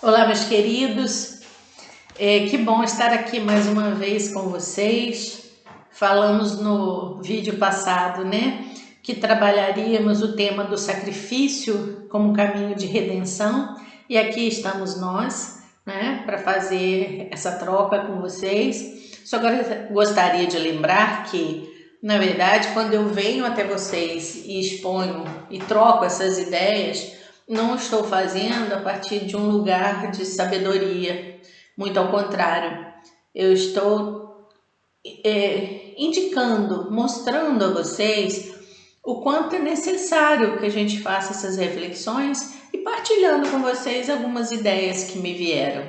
Olá, meus queridos. Que bom estar aqui mais uma vez com vocês. Falamos no vídeo passado, né, que trabalharíamos o tema do sacrifício como caminho de redenção, e aqui estamos nós, né, para fazer essa troca com vocês. Só gostaria de lembrar que, na verdade, quando eu venho até vocês e exponho e troco essas ideias, não estou fazendo a partir de um lugar de sabedoria, muito ao contrário, eu estou indicando, mostrando a vocês o quanto é necessário que a gente faça essas reflexões e partilhando com vocês algumas ideias que me vieram,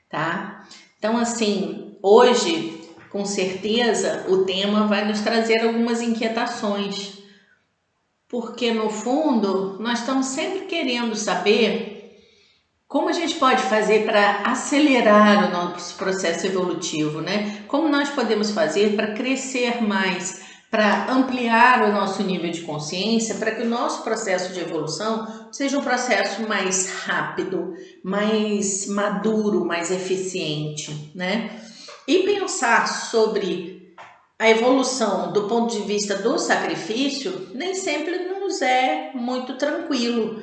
tá? Então, assim, hoje, com certeza, o tema vai nos trazer algumas inquietações, porque no fundo nós estamos sempre querendo saber como a gente pode fazer para acelerar o nosso processo evolutivo, né? Como nós podemos fazer para crescer mais, para ampliar o nosso nível de consciência, para que o nosso processo de evolução seja um processo mais rápido, mais maduro, mais eficiente, né? E pensar sobre a evolução do ponto de vista do sacrifício nem sempre nos é muito tranquilo.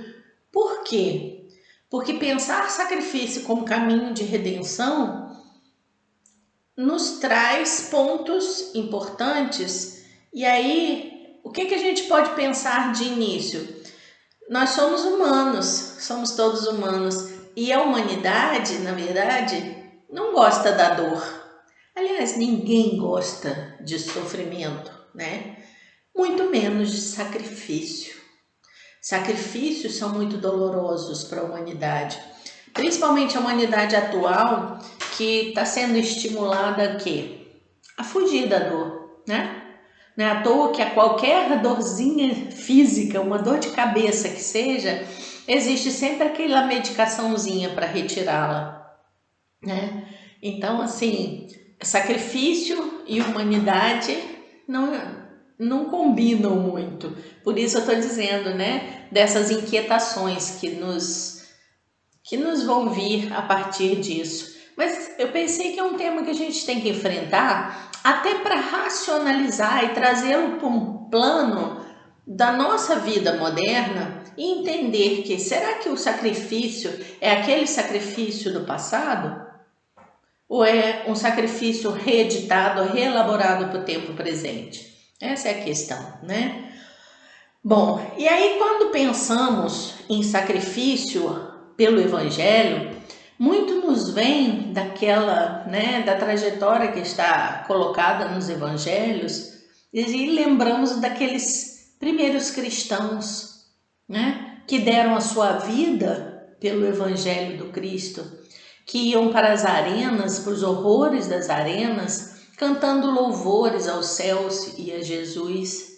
Por quê? Porque pensar sacrifício como caminho de redenção nos traz pontos importantes. E aí, o que a gente pode pensar de início? Nós somos humanos, somos todos humanos. E a humanidade, na verdade, não gosta da dor. Aliás, ninguém gosta de sofrimento, né? Muito menos de sacrifício. Sacrifícios são muito dolorosos para a humanidade, principalmente a humanidade atual, que está sendo estimulada a fugir da dor, né? Não é à toa que a qualquer dorzinha física, uma dor de cabeça que seja, existe sempre aquela medicaçãozinha para retirá-la, né? Então, assim, sacrifício e humanidade não combinam muito. Por isso eu estou dizendo, né, dessas inquietações que nos vão vir a partir disso. Mas eu pensei que é um tema que a gente tem que enfrentar até para racionalizar e trazê-lo para um plano da nossa vida moderna e entender que será que o sacrifício é aquele sacrifício do passado? Ou é um sacrifício reeditado, reelaborado para o tempo presente? Essa é a questão, né? Bom, e aí quando pensamos em sacrifício pelo Evangelho, muito nos vem daquela, né, da trajetória que está colocada nos Evangelhos e lembramos daqueles primeiros cristãos, né, que deram a sua vida pelo Evangelho do Cristo, que iam para as arenas, para os horrores das arenas, cantando louvores aos céus e a Jesus.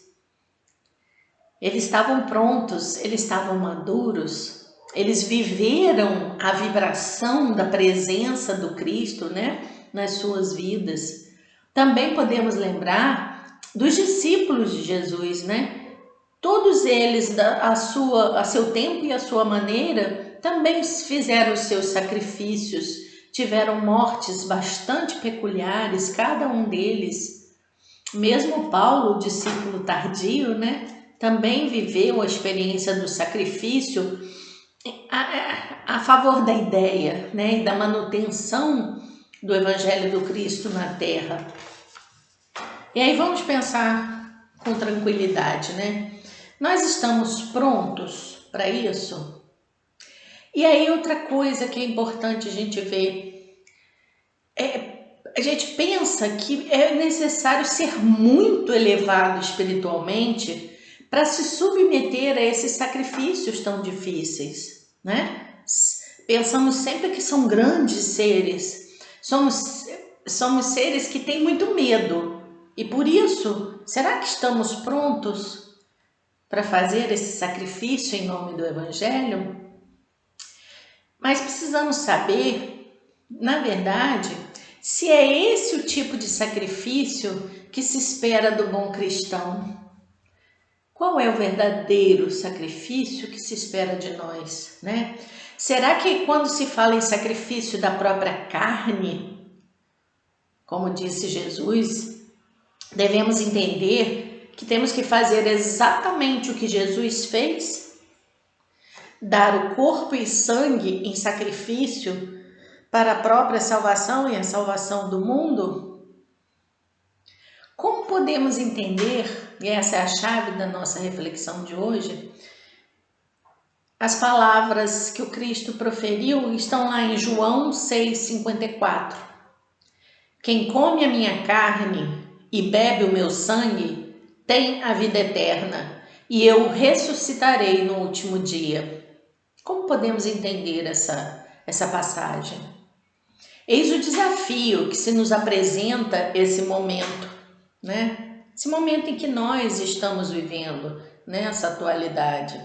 Eles estavam prontos, eles estavam maduros, eles viveram a vibração da presença do Cristo, né, nas suas vidas. Também podemos lembrar dos discípulos de Jesus, né? Todos eles, a seu tempo e a sua maneira, também fizeram os seus sacrifícios, tiveram mortes bastante peculiares, cada um deles. Mesmo Paulo, discípulo tardio, né, também viveu a experiência do sacrifício a favor da ideia, né, e da manutenção do Evangelho do Cristo na Terra. E aí vamos pensar com tranquilidade, né? Nós estamos prontos para isso? E aí outra coisa que é importante a gente ver a gente pensa que é necessário ser muito elevado espiritualmente para se submeter a esses sacrifícios tão difíceis, né? Pensamos sempre que são grandes seres, somos seres que têm muito medo e por isso, será que estamos prontos para fazer esse sacrifício em nome do Evangelho? Mas precisamos saber, na verdade, se é esse o tipo de sacrifício que se espera do bom cristão. Qual é o verdadeiro sacrifício que se espera de nós, né? Será que quando se fala em sacrifício da própria carne, como disse Jesus, devemos entender que temos que fazer exatamente o que Jesus fez? Dar o corpo e sangue em sacrifício para a própria salvação e a salvação do mundo? Como podemos entender, e essa é a chave da nossa reflexão de hoje, as palavras que o Cristo proferiu estão lá em João 6,54. Quem come a minha carne e bebe o meu sangue tem a vida eterna, e eu o ressuscitarei no último dia. Como podemos entender essa passagem? Eis o desafio que se nos apresenta esse momento, né? Esse momento em que nós estamos vivendo, nessa atualidade.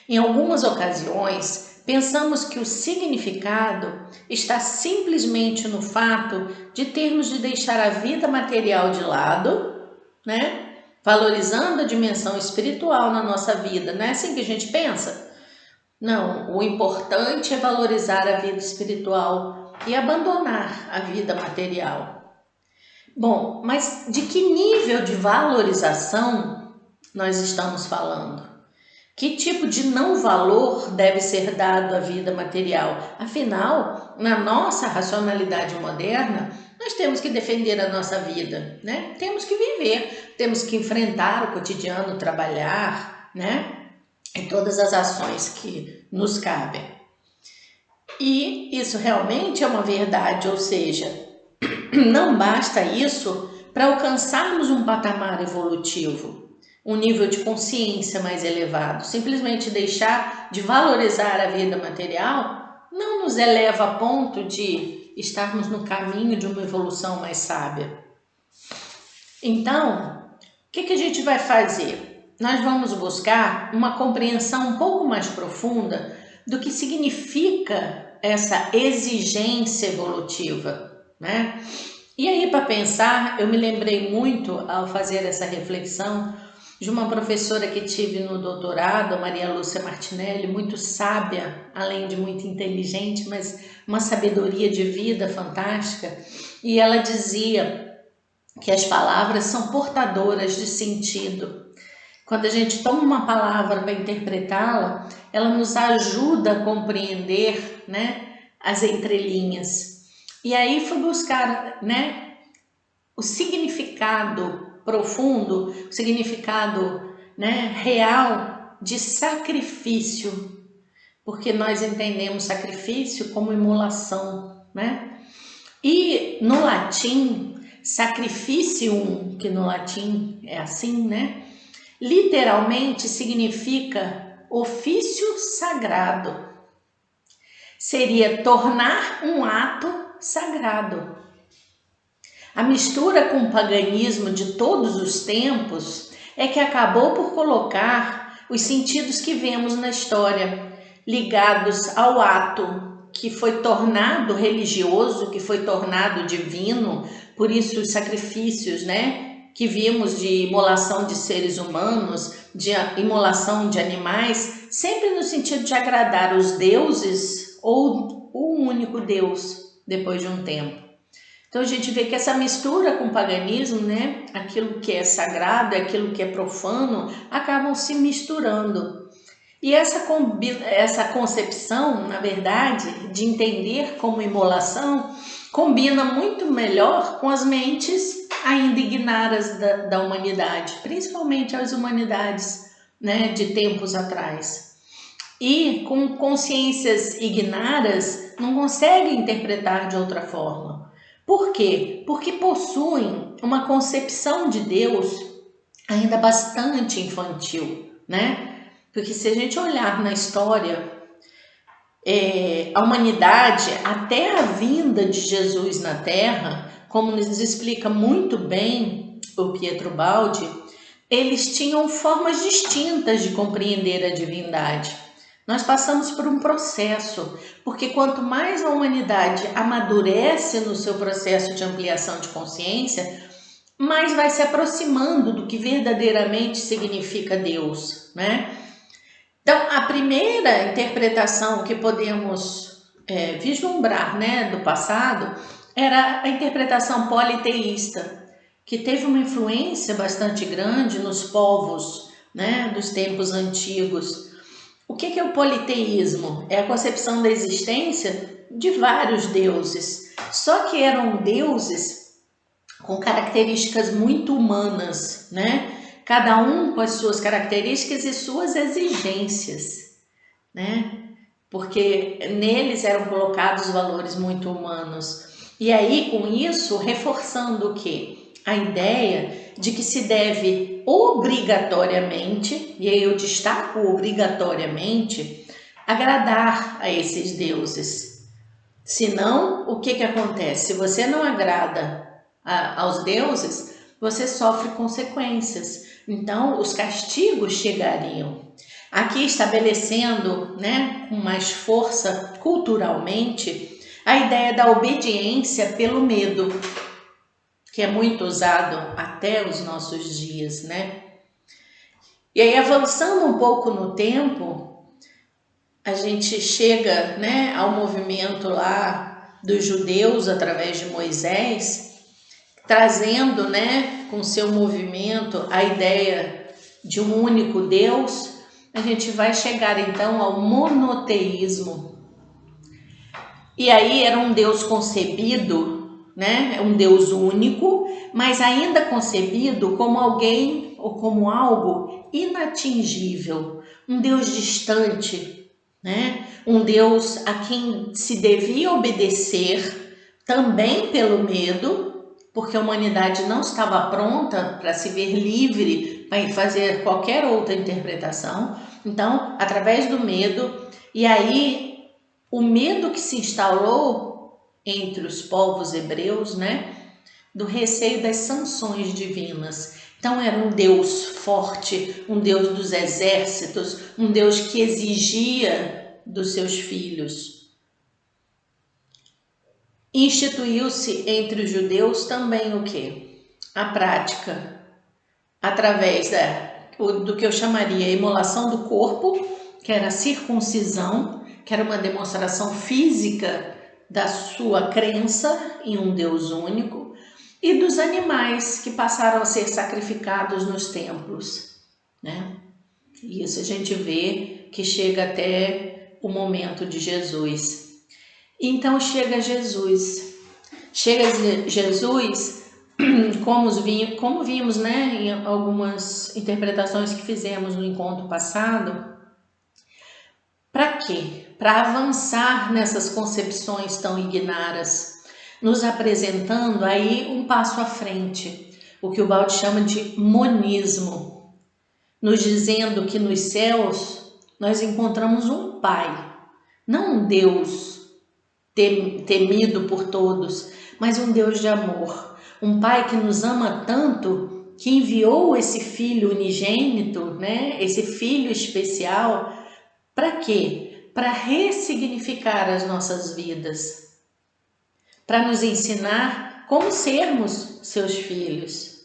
Em algumas ocasiões, pensamos que o significado está simplesmente no fato de termos de deixar a vida material de lado, né? Valorizando a dimensão espiritual na nossa vida. Não é assim que a gente pensa? Não, o importante é valorizar a vida espiritual e abandonar a vida material. Bom, mas de que nível de valorização nós estamos falando? Que tipo de não valor deve ser dado à vida material? Afinal, na nossa racionalidade moderna, nós temos que defender a nossa vida, né? Temos que viver, temos que enfrentar o cotidiano, trabalhar, né? E todas as ações que nos cabem. E isso realmente é uma verdade, ou seja, não basta isso para alcançarmos um patamar evolutivo, um nível de consciência mais elevado. Simplesmente deixar de valorizar a vida material não nos eleva a ponto de estarmos no caminho de uma evolução mais sábia. Então, o que a gente vai fazer? Nós vamos buscar uma compreensão um pouco mais profunda do que significa essa exigência evolutiva, né? E aí, para pensar, eu me lembrei muito, ao fazer essa reflexão, de uma professora que tive no doutorado, a Maria Lúcia Martinelli, muito sábia, além de muito inteligente, mas uma sabedoria de vida fantástica. E ela dizia que as palavras são portadoras de sentido. Quando a gente toma uma palavra para interpretá-la, ela nos ajuda a compreender, né, as entrelinhas. E aí fui buscar, né, o significado profundo, o significado, né, real de sacrifício, porque nós entendemos sacrifício como imolação, né? E no latim, sacrificium, que no latim é assim, né? Literalmente significa ofício sagrado. Seria tornar um ato sagrado. A mistura com o paganismo de todos os tempos é que acabou por colocar os sentidos que vemos na história, ligados ao ato que foi tornado religioso, que foi tornado divino, por isso os sacrifícios, né, que vimos de imolação de seres humanos, de imolação de animais, sempre no sentido de agradar os deuses ou o único Deus depois de um tempo. Então a gente vê que essa mistura com o paganismo, né, aquilo que é sagrado e aquilo que é profano, acabam se misturando. E essa concepção, na verdade, de entender como imolação, combina muito melhor com as mentes ainda ignaras da humanidade, principalmente as humanidades, né, de tempos atrás. E com consciências ignaras não conseguem interpretar de outra forma. Por quê? Porque possuem uma concepção de Deus ainda bastante infantil, né? Porque se a gente olhar na história, a humanidade, até a vinda de Jesus na Terra, como nos explica muito bem o Pietro Baldi, eles tinham formas distintas de compreender a divindade. Nós passamos por um processo, porque quanto mais a humanidade amadurece no seu processo de ampliação de consciência, mais vai se aproximando do que verdadeiramente significa Deus, né? Então, a primeira interpretação que podemos vislumbrar, né, do passado era a interpretação politeísta, que teve uma influência bastante grande nos povos, né, dos tempos antigos. O que é o politeísmo? É a concepção da existência de vários deuses, só que eram deuses com características muito humanas, né? Cada um com as suas características e suas exigências, né? Porque neles eram colocados valores muito humanos. E aí, com isso, reforçando o quê? A ideia de que se deve obrigatoriamente, e aí eu destaco obrigatoriamente, agradar a esses deuses. Senão, o que acontece? Se você não agrada aos deuses, você sofre consequências. Então, os castigos chegariam. Aqui estabelecendo, né, com mais força culturalmente, a ideia da obediência pelo medo, que é muito usado até os nossos dias, né? E aí, avançando um pouco no tempo, a gente chega, né, ao movimento lá dos judeus através de Moisés, trazendo, né, com seu movimento a ideia de um único Deus. A gente vai chegar então ao monoteísmo. E aí era um Deus concebido, né, um Deus único, mas ainda concebido como alguém ou como algo inatingível, um Deus distante, né, um Deus a quem se devia obedecer também pelo medo, porque a humanidade não estava pronta para se ver livre para fazer qualquer outra interpretação. Então, através do medo, e aí o medo que se instalou entre os povos hebreus, né, do receio das sanções divinas. Então era um Deus forte, um Deus dos exércitos, um Deus que exigia dos seus filhos. Instituiu-se entre os judeus também o quê? A prática, através do que eu chamaria imolação do corpo, que era a circuncisão, que era uma demonstração física da sua crença em um Deus único, e dos animais que passaram a ser sacrificados nos templos, né? E isso a gente vê que chega até o momento de Jesus. Então chega Jesus. Chega Jesus, como vimos, né, em algumas interpretações que fizemos no encontro passado. Para quê? Para avançar nessas concepções tão ignaras, nos apresentando aí um passo à frente, o que o Baldi chama de monismo, nos dizendo que nos céus nós encontramos um Pai, não um Deus temido por todos, mas um Deus de amor, um Pai que nos ama tanto que enviou esse Filho unigênito, né? Esse Filho especial, para quê? Para ressignificar as nossas vidas, para nos ensinar como sermos seus filhos.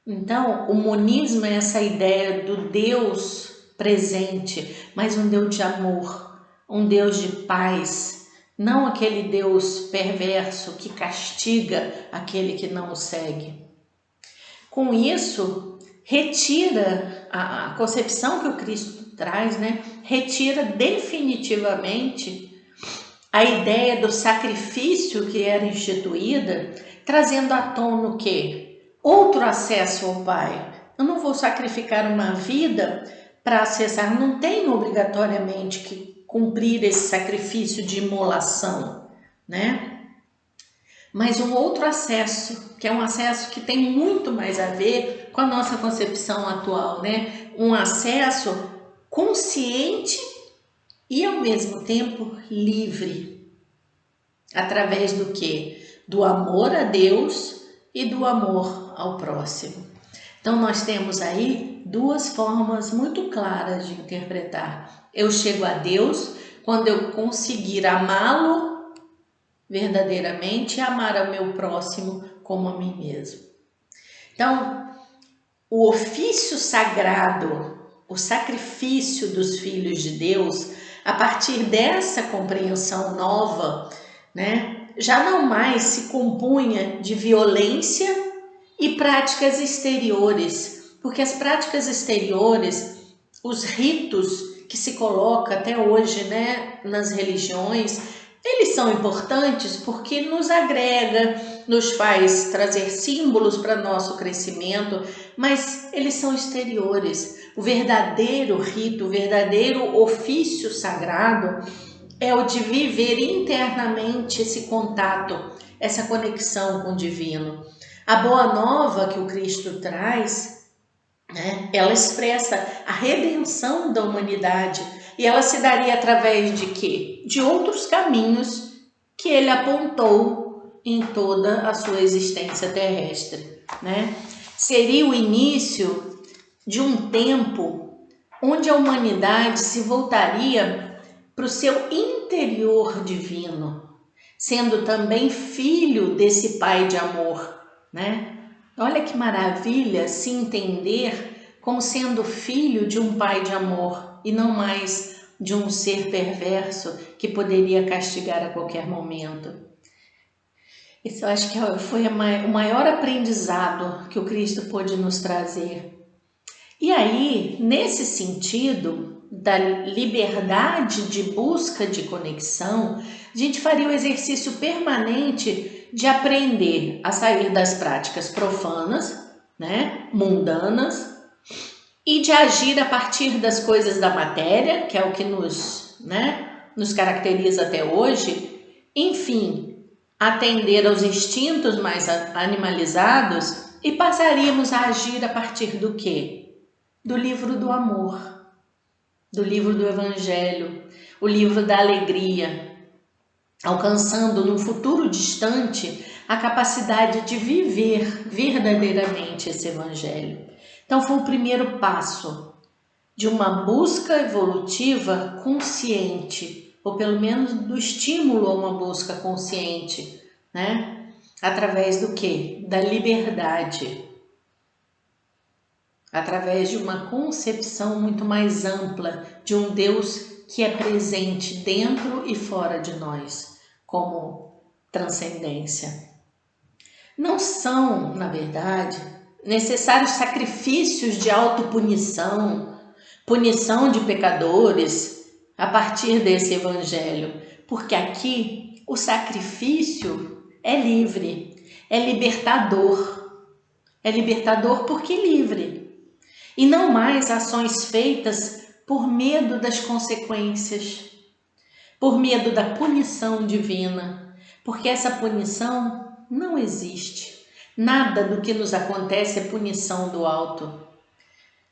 Então, o monismo é essa ideia do Deus presente, mas um Deus de amor, um Deus de paz, não aquele Deus perverso que castiga aquele que não o segue. Com isso, retira a concepção que o Cristo traz, né? Retira definitivamente a ideia do sacrifício que era instituída, trazendo à tona o quê? Outro acesso ao Pai. Eu não vou sacrificar uma vida para acessar, não tenho obrigatoriamente que cumprir esse sacrifício de imolação, né? Mas um outro acesso, que é um acesso que tem muito mais a ver com a nossa concepção atual, né? Um acesso consciente e ao mesmo tempo livre, através do quê? Do amor a Deus e do amor ao próximo. Então nós temos aí duas formas muito claras de interpretar. Eu chego a Deus quando eu conseguir amá-lo verdadeiramente e amar ao meu próximo como a mim mesmo. Então, o ofício sagrado, o sacrifício dos filhos de Deus, a partir dessa compreensão nova, né, já não mais se compunha de violência e práticas exteriores, porque as práticas exteriores, os ritos que se coloca até hoje, né, nas religiões, eles são importantes porque nos agrega, nos faz trazer símbolos para nosso crescimento, mas eles são exteriores. O verdadeiro rito, o verdadeiro ofício sagrado é o de viver internamente esse contato, essa conexão com o divino. A boa nova que o Cristo traz, né, ela expressa a redenção da humanidade e ela se daria através de quê? De outros caminhos que ele apontou em toda a sua existência terrestre, né? Seria o início de um tempo onde a humanidade se voltaria para o seu interior divino, sendo também filho desse Pai de amor, né? Olha que maravilha se entender como sendo filho de um Pai de amor e não mais de um ser perverso que poderia castigar a qualquer momento. Isso eu acho que foi o maior aprendizado que o Cristo pôde nos trazer. E aí, nesse sentido da liberdade de busca de conexão, a gente faria o exercício permanente de aprender a sair das práticas profanas, né, mundanas, e de agir a partir das coisas da matéria, que é o que nos caracteriza até hoje, enfim, atender aos instintos mais animalizados e passaríamos a agir a partir do quê? Do livro do amor, do livro do Evangelho, o livro da alegria, alcançando num futuro distante a capacidade de viver verdadeiramente esse Evangelho. Então foi o primeiro passo de uma busca evolutiva consciente, ou pelo menos do estímulo a uma busca consciente, né? Através do quê? Da liberdade. Através de uma concepção muito mais ampla de um Deus que é presente dentro e fora de nós, como transcendência. Não são, na verdade, necessários sacrifícios de autopunição, punição de pecadores a partir desse evangelho, porque aqui o sacrifício é livre, é libertador porque livre. E não mais ações feitas por medo das consequências, por medo da punição divina, porque essa punição não existe. Nada do que nos acontece é punição do alto.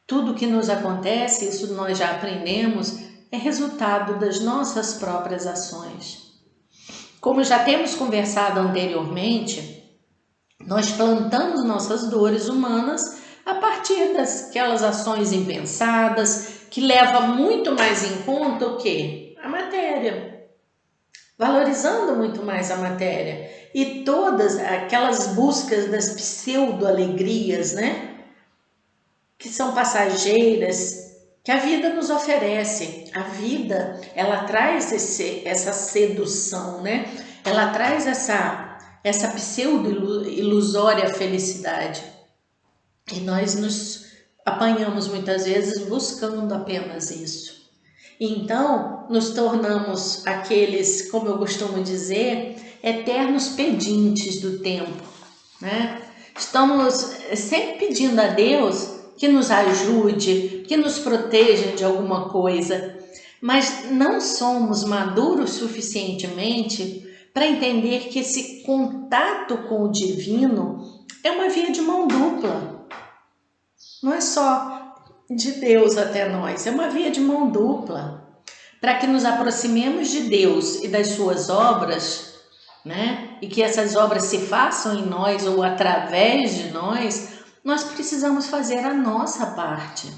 Tudo que nos acontece, isso nós já aprendemos, é resultado das nossas próprias ações. Como já temos conversado anteriormente, nós plantamos nossas dores humanas a partir daquelas ações impensadas, que levam muito mais em conta o quê? A matéria. Valorizando muito mais a matéria. E todas aquelas buscas das pseudo-alegrias, né? Que são passageiras, que a vida nos oferece. A vida, ela traz essa sedução, né? Ela traz essa pseudo-ilusória felicidade. E nós nos apanhamos muitas vezes buscando apenas isso. Então, nos tornamos aqueles, como eu costumo dizer, eternos pedintes do tempo, né? Estamos sempre pedindo a Deus que nos ajude, que nos proteja de alguma coisa, mas não somos maduros suficientemente para entender que esse contato com o divino é uma via de mão dupla. Não é só de Deus até nós, é uma via de mão dupla. Para que nos aproximemos de Deus e das suas obras, né? E que essas obras se façam em nós ou através de nós precisamos fazer a nossa parte,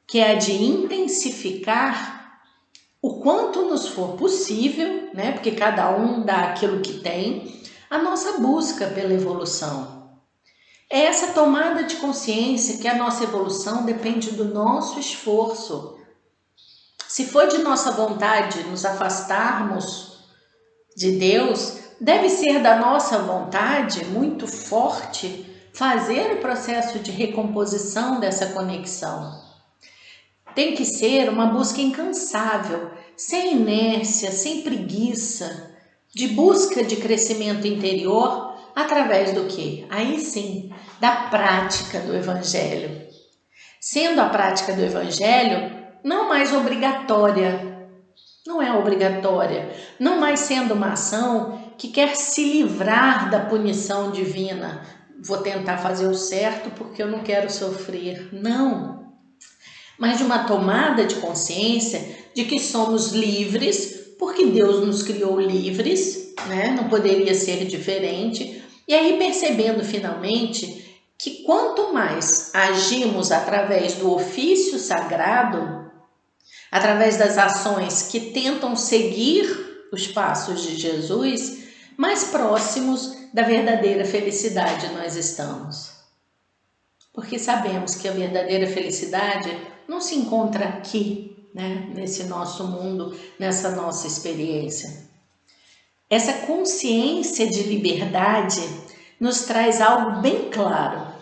que é a de intensificar o quanto nos for possível, né? Porque cada um dá aquilo que tem, a nossa busca pela evolução. É essa tomada de consciência que a nossa evolução depende do nosso esforço. Se for de nossa vontade nos afastarmos de Deus, deve ser da nossa vontade muito forte fazer o processo de recomposição dessa conexão. Tem que ser uma busca incansável, sem inércia, sem preguiça, de busca de crescimento interior através do quê? Aí sim, da prática do Evangelho. Sendo a prática do Evangelho não mais obrigatória, não é obrigatória, não mais sendo uma ação que quer se livrar da punição divina. Vou tentar fazer o certo porque eu não quero sofrer. Não. Mas de uma tomada de consciência de que somos livres, porque Deus nos criou livres, né? Não poderia ser diferente. E aí percebendo finalmente que quanto mais agimos através do ofício sagrado, através das ações que tentam seguir os passos de Jesus, mais próximos da verdadeira felicidade nós estamos. Porque sabemos que a verdadeira felicidade não se encontra aqui, né, nesse nosso mundo, nessa nossa experiência. Essa consciência de liberdade nos traz algo bem claro.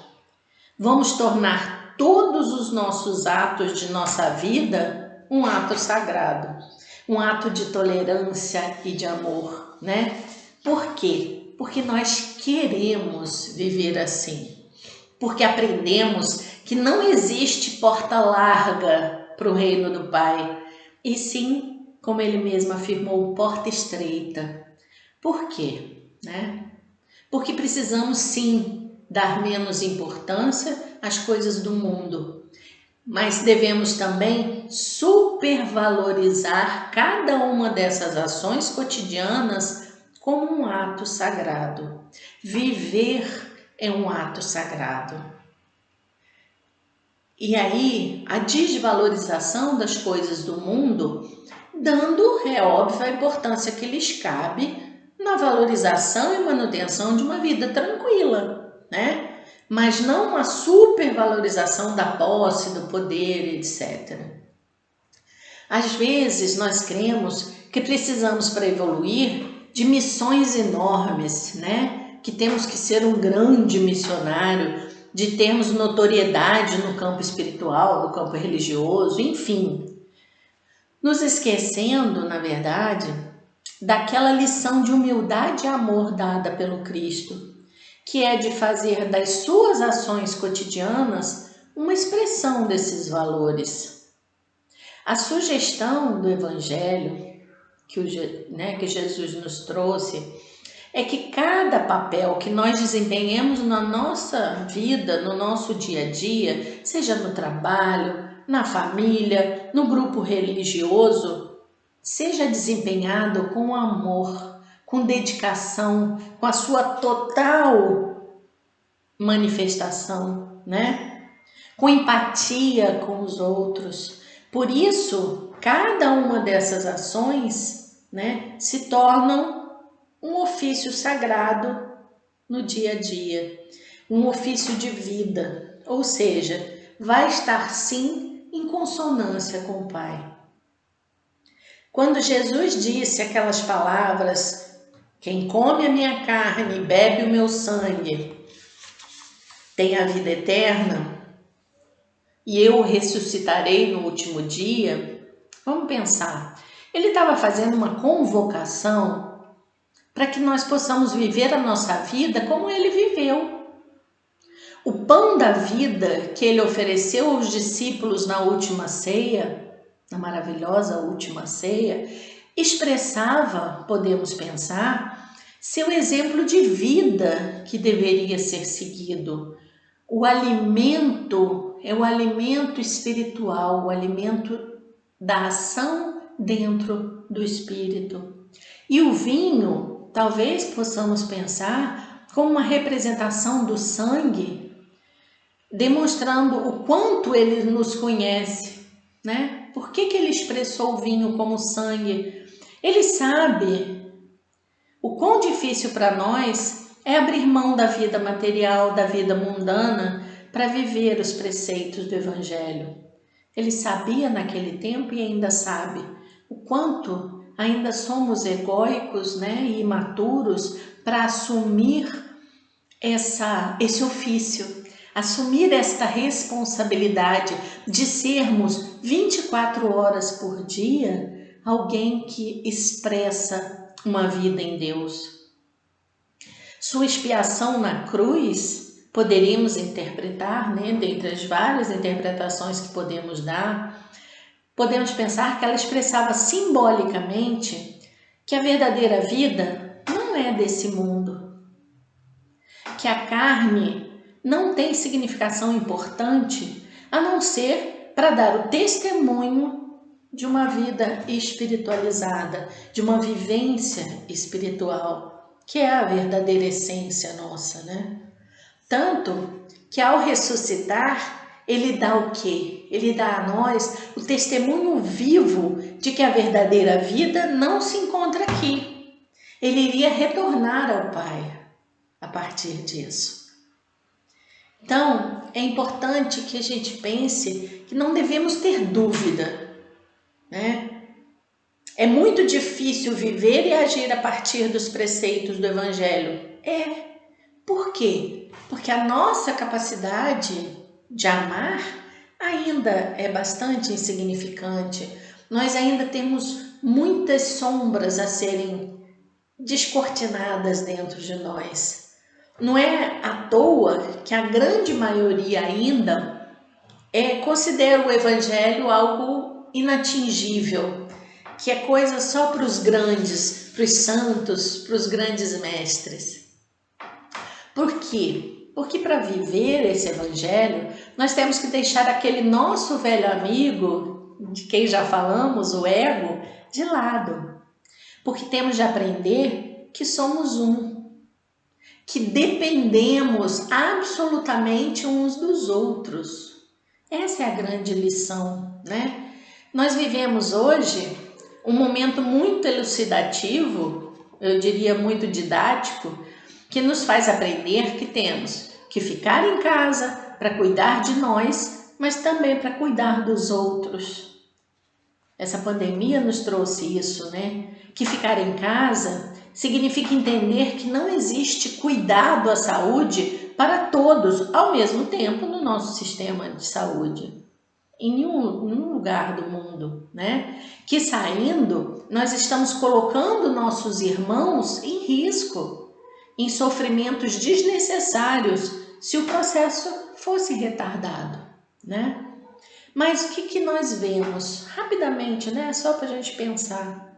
Vamos tornar todos os nossos atos de nossa vida um ato sagrado, um ato de tolerância e de amor, né? Por quê? Porque nós queremos viver assim. Porque aprendemos que não existe porta larga para o reino do Pai, e sim, como ele mesmo afirmou, porta estreita. Por quê? Porque precisamos sim dar menos importância às coisas do mundo, mas devemos também supervalorizar cada uma dessas ações cotidianas como um ato sagrado. Viver é um ato sagrado. E aí, a desvalorização das coisas do mundo, dando, é óbvio, a importância que lhes cabe na valorização e manutenção de uma vida tranquila, né? Mas não uma supervalorização da posse, do poder, etc. Às vezes, nós cremos que precisamos, para evoluir, de missões enormes, né? Que temos que ser um grande missionário, de termos notoriedade no campo espiritual, no campo religioso, enfim. Nos esquecendo, na verdade, daquela lição de humildade e amor dada pelo Cristo, que é de fazer das suas ações cotidianas uma expressão desses valores. A sugestão do Evangelho que Jesus nos trouxe é que cada papel que nós desempenhemos na nossa vida, no nosso dia a dia, seja no trabalho, na família, no grupo religioso, seja desempenhado com amor, com dedicação, com a sua total manifestação, né? Com empatia com os outros. Por isso, cada uma dessas ações, né, se tornam um ofício sagrado no dia a dia, um ofício de vida, ou seja, vai estar sim em consonância com o Pai. Quando Jesus disse aquelas palavras, quem come a minha carne e bebe o meu sangue tem a vida eterna e eu o ressuscitarei no último dia, vamos pensar, ele estava fazendo uma convocação para que nós possamos viver a nossa vida como ele viveu. O pão da vida que ele ofereceu aos discípulos na última ceia, na maravilhosa última ceia, expressava, podemos pensar, seu exemplo de vida que deveria ser seguido. O alimento é o alimento espiritual, o alimento da ação dentro do espírito. E o vinho, talvez possamos pensar como uma representação do sangue, demonstrando o quanto ele nos conhece, né? Por que ele expressou o vinho como sangue? Ele sabe o quão difícil para nós é abrir mão da vida material, da vida mundana, para viver os preceitos do Evangelho. Ele sabia naquele tempo e ainda sabe o quanto ainda somos egóicos, né, e imaturos para assumir esse ofício, assumir esta responsabilidade de sermos 24 horas por dia alguém que expressa uma vida em Deus. Sua expiação na cruz, poderíamos interpretar, né, dentre as várias interpretações que podemos dar, podemos pensar que ela expressava simbolicamente que a verdadeira vida não é desse mundo, que a carne não tem significação importante a não ser para dar o testemunho de uma vida espiritualizada, de uma vivência espiritual, que é a verdadeira essência nossa, né? Tanto que ao ressuscitar, ele dá o quê? Ele dá a nós o testemunho vivo de que a verdadeira vida não se encontra aqui. Ele iria retornar ao Pai a partir disso. Então, é importante que a gente pense que não devemos ter dúvida, né? É muito difícil viver e agir a partir dos preceitos do Evangelho. Por quê? Porque a nossa capacidade de amar ainda é bastante insignificante. Nós ainda temos muitas sombras a serem descortinadas dentro de nós. Não é à toa que a grande maioria ainda considera o Evangelho algo inatingível, que é coisa só para os grandes, para os santos, para os grandes mestres. Por quê? Porque para viver esse Evangelho, nós temos que deixar aquele nosso velho amigo, de quem já falamos, o ego, de lado. Porque temos de aprender que somos um, que dependemos absolutamente uns dos outros. Essa é a grande lição, né? Nós vivemos hoje um momento muito elucidativo, eu diria muito didático, que nos faz aprender que temos que ficar em casa para cuidar de nós, mas também para cuidar dos outros. Essa pandemia nos trouxe isso, né? Que ficar em casa significa entender que não existe cuidado à saúde para todos ao mesmo tempo no nosso sistema de saúde. Em nenhum lugar do mundo, né? Que saindo, nós estamos colocando nossos irmãos em risco, em sofrimentos desnecessários, se o processo fosse retardado, né? Mas o que nós vemos? Rapidamente, né? Só para a gente pensar.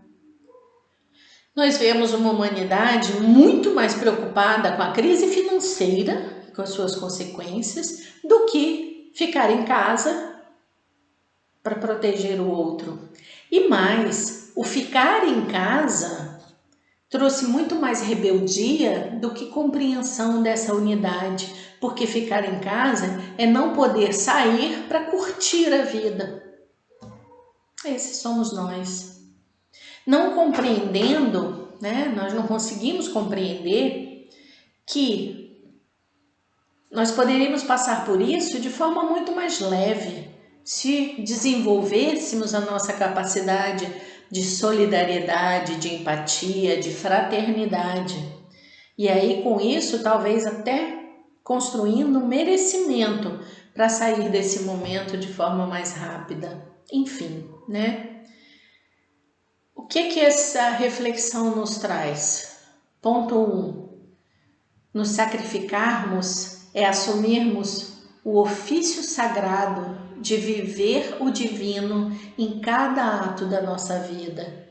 Nós vemos uma humanidade muito mais preocupada com a crise financeira, com as suas consequências, do que ficar em casa para proteger o outro. E mais, o ficar em casa trouxe muito mais rebeldia do que compreensão dessa unidade, porque ficar em casa é não poder sair para curtir a vida. Esses somos nós. Não compreendendo, né? Nós não conseguimos compreender que nós poderíamos passar por isso de forma muito mais leve, se desenvolvêssemos a nossa capacidade de solidariedade, de empatia, de fraternidade. E aí, com isso, talvez até construindo um merecimento para sair desse momento de forma mais rápida. Enfim, né? O que essa reflexão nos traz? Ponto 1. Nos sacrificarmos é assumirmos o ofício sagrado de viver o divino em cada ato da nossa vida.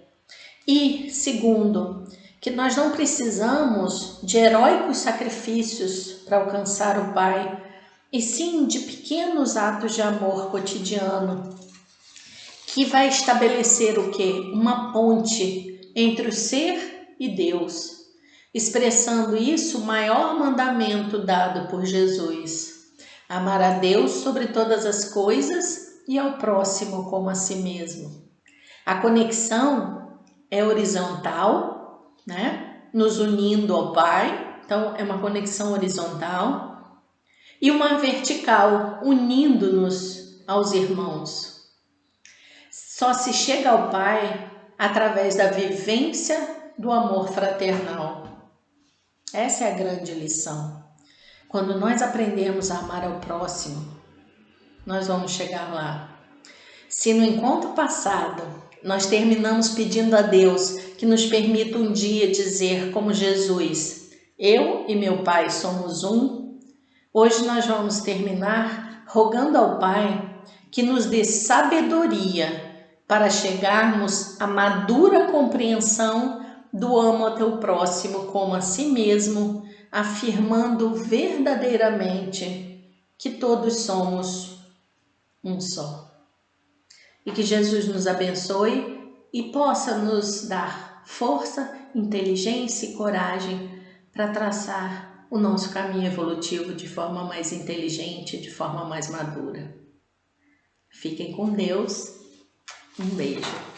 E, segundo, que nós não precisamos de heróicos sacrifícios para alcançar o Pai, e sim de pequenos atos de amor cotidiano, que vai estabelecer o quê? Uma ponte entre o ser e Deus, expressando isso o maior mandamento dado por Jesus: amar a Deus sobre todas as coisas e ao próximo como a si mesmo. A conexão é horizontal, né? Nos unindo ao Pai, Então, é uma conexão horizontal e uma vertical, unindo-nos aos irmãos. Só se chega ao Pai através da vivência do amor fraternal. Essa é a grande lição. Quando nós aprendemos a amar ao próximo, nós vamos chegar lá. Se no encontro passado nós terminamos pedindo a Deus que nos permita um dia dizer como Jesus: eu e meu Pai somos um, hoje nós vamos terminar rogando ao Pai que nos dê sabedoria para chegarmos à madura compreensão do amo ao teu próximo como a si mesmo, afirmando verdadeiramente que todos somos um só. E que Jesus nos abençoe e possa nos dar força, inteligência e coragem para traçar o nosso caminho evolutivo de forma mais inteligente, de forma mais madura. Fiquem com Deus. Um beijo.